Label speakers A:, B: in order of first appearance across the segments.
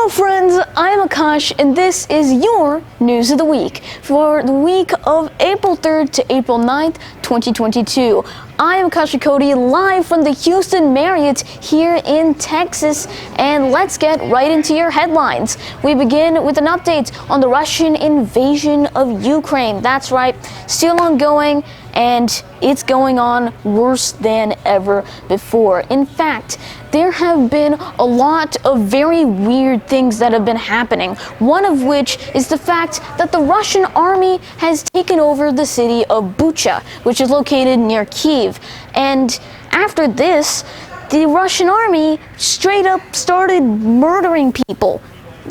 A: Hello friends, I'm Akash and this is your News of the Week for the week of April 3rd to April 9th, 2022. I am Akash Cody live from the Houston Marriott here in Texas, and let's get right into your headlines. We begin with an update on the Russian invasion of Ukraine. That's right, still ongoing, and it's going on worse than ever before. In fact, there have been a lot of very weird things that have been happening, one of which is the fact that the Russian army has taken over the city of Bucha, which is located near Kyiv. And after this, the Russian army straight up started murdering people.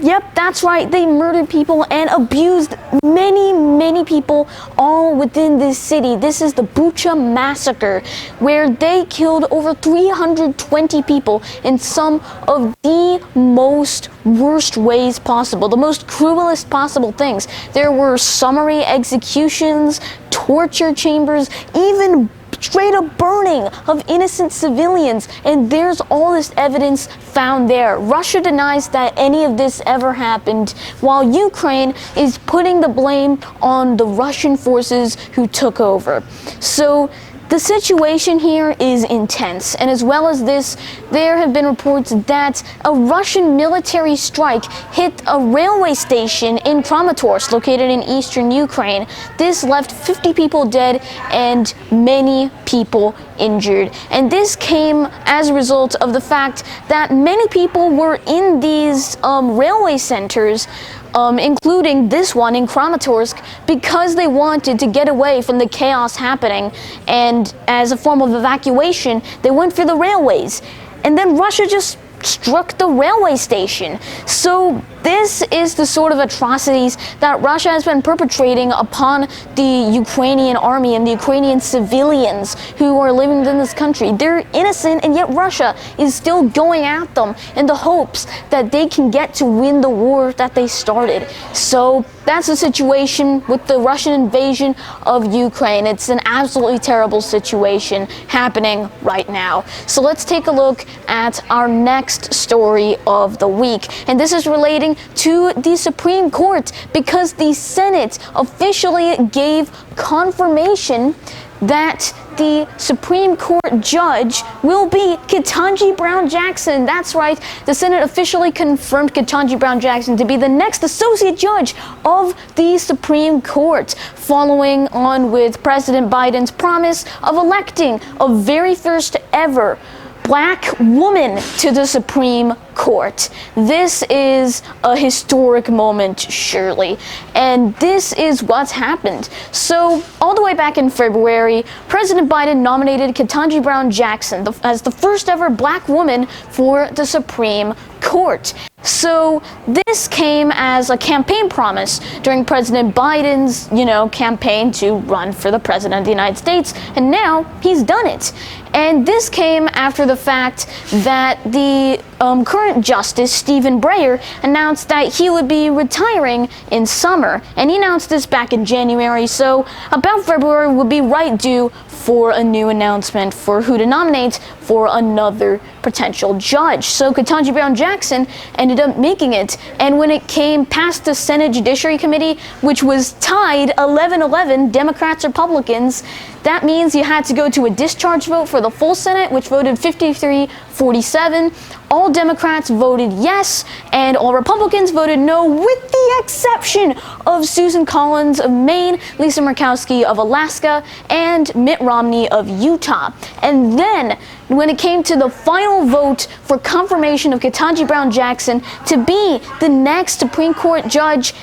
A: Yep, that's right, they murdered people and abused many people all within this city. This is the Bucha massacre, where they killed over 320 people in some of the most worst ways possible, the most cruelest possible things. There were summary executions, torture chambers, even straight up burning of innocent civilians, and there's all this evidence found there. Russia denies that any of this ever happened, while Ukraine is putting the blame on the Russian forces who took over. So the situation here is intense, and as well as this, there have been reports that a Russian military strike hit a railway station in Kramatorsk, located in eastern Ukraine. This left 50 people dead and many people injured. And this came as a result of the fact that many people were in these railway centers, including this one in Kramatorsk, because they wanted to get away from the chaos happening, and as a form of evacuation, they went for the railways. And then Russia just struck the railway station. So this is the sort of atrocities that Russia has been perpetrating upon the Ukrainian army and the Ukrainian civilians who are living in this country. They're innocent, and yet Russia is still going at them in the hopes that they can get to win the war that they started. So that's the situation with the Russian invasion of Ukraine. It's an absolutely terrible situation happening right now. So let's take a look at our next story of the week. And this is relating to the Supreme Court, because the Senate officially gave confirmation that the Supreme Court judge will be Ketanji Brown Jackson. That's right, the Senate officially confirmed Ketanji Brown Jackson to be the next associate judge of the Supreme Court, following on with President Biden's promise of electing a very first ever Black woman to the Supreme Court. This is a historic moment, surely, and this is what's happened. So, all the way back in February, President Biden nominated Ketanji Brown Jackson as the first ever Black woman for the Supreme Court. So this came as a campaign promise during President Biden's, campaign to run for the president of the United States, and now he's done it. And this came after the fact that the current Justice Stephen Breyer announced that he would be retiring in summer, and he announced this back in January, so about February would be right due for a new announcement for who to nominate for another potential judge. So Ketanji Brown Jackson ended up making it, and when it came past the Senate Judiciary Committee, which was tied 11-11 Democrats, Republicans, that means you had to go to a discharge vote for the full Senate, which voted 53-47. All Democrats voted yes, and all Republicans voted no, with the exception of Susan Collins of Maine, Lisa Murkowski of Alaska, and Mitt Romney of Utah. And then, when it came to the final vote for confirmation of Ketanji Brown Jackson to be the next Supreme Court judge,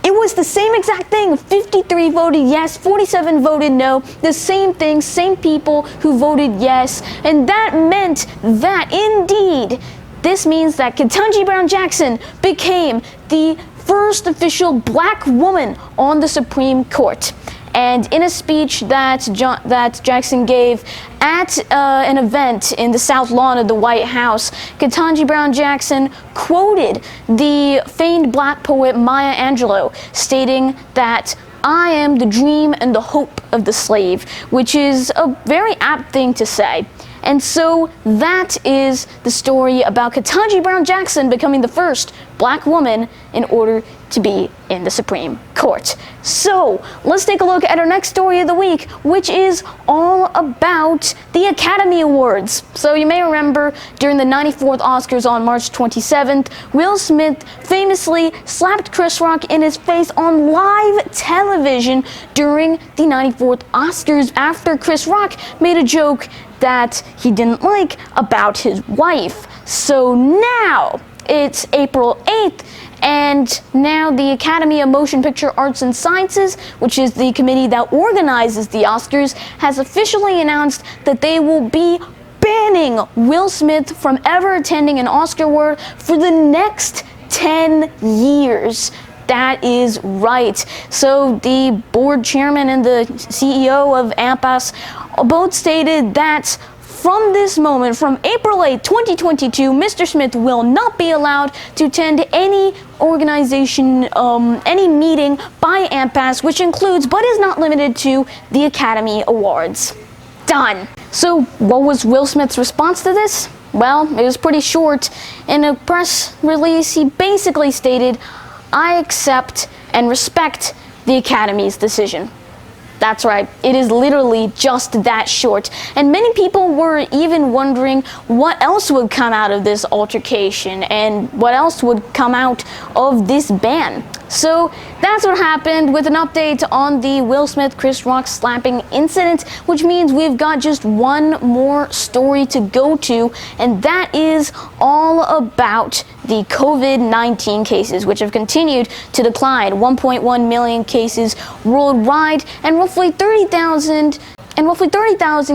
A: it was the same exact thing. 53 voted yes, 47 voted no. The same thing, same people who voted yes. And that meant that, indeed, this means that Ketanji Brown Jackson became the first official Black woman on the Supreme Court. And in a speech that Jackson gave at an event in the South Lawn of the White House, Ketanji Brown Jackson quoted the famed Black poet Maya Angelou, stating that "I am the dream and the hope of the slave," which is a very apt thing to say. And so that is the story about Ketanji Brown Jackson becoming the first black woman in order to be in the Supreme Court. So let's take a look at our next story of the week, which is all about the Academy Awards. So you may remember during the 94th Oscars on March 27th, Will Smith famously slapped Chris Rock in his face on live television during the 94th Oscars after Chris Rock made a joke that he didn't like about his wife. So now it's April 8th, and now the Academy of Motion Picture Arts and Sciences, which is the committee that organizes the Oscars, has officially announced that they will be banning Will Smith from ever attending an Oscar award for the next 10 years. That is right. So the board chairman and the CEO of AMPAS both stated that from this moment, from April 8, 2022, Mr. Smith will not be allowed to attend any organization, any meeting by AMPAS, which includes but is not limited to the Academy Awards. Done. So what was Will Smith's response to this? Well, it was pretty short. In a press release, he basically stated, "I accept and respect the Academy's decision." That's right, it is literally just that short. And many people were even wondering what else would come out of this altercation and what else would come out of this ban. So that's what happened with an update on the Will Smith Chris Rock slapping incident, which means we've got just one more story to go to, and that is all about the COVID-19 cases, which have continued to decline. 1.1 million cases worldwide, and roughly 30,000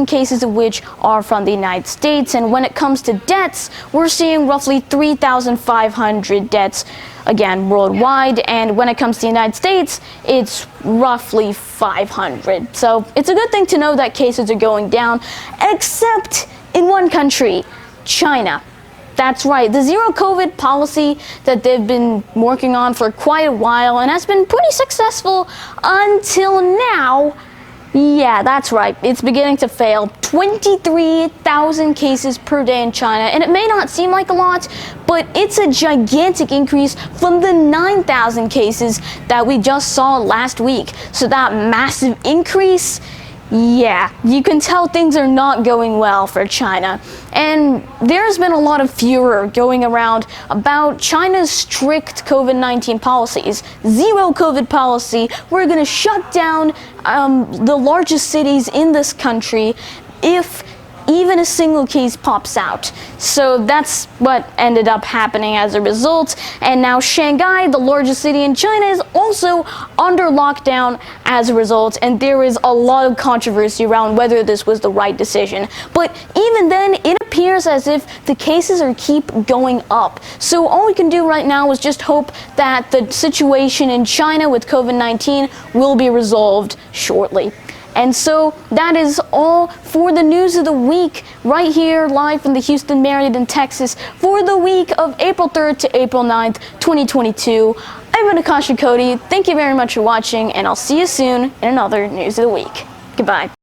A: cases of which are from the United States. And when it comes to deaths, we're seeing roughly 3,500 deaths, again, worldwide. And when it comes to the United States, it's roughly 500. So it's a good thing to know that cases are going down, except in one country, China. That's right, the zero COVID policy that they've been working on for quite a while and has been pretty successful until now. Yeah, that's right. It's beginning to fail. 23,000 cases per day in China, and it may not seem like a lot, but it's a gigantic increase from the 9,000 cases that we just saw last week. So that massive increase, yeah, you can tell things are not going well for China. And there's been a lot of furor going around about China's strict COVID-19 policies. Zero COVID policy. We're going to shut down the largest cities in this country if even a single case pops out. So that's what ended up happening as a result. And now Shanghai, the largest city in China, is also under lockdown as a result. And there is a lot of controversy around whether this was the right decision. But even then, it appears as if the cases are keep going up. So all we can do right now is just hope that the situation in China with COVID-19 will be resolved shortly. And so that is all for the news of the week, right here live from the Houston Meridian, Texas, for the week of April 3rd to April 9th, 2022. I'm Natasha Cody. Thank you very much for watching, and I'll see you soon in another news of the week. Goodbye.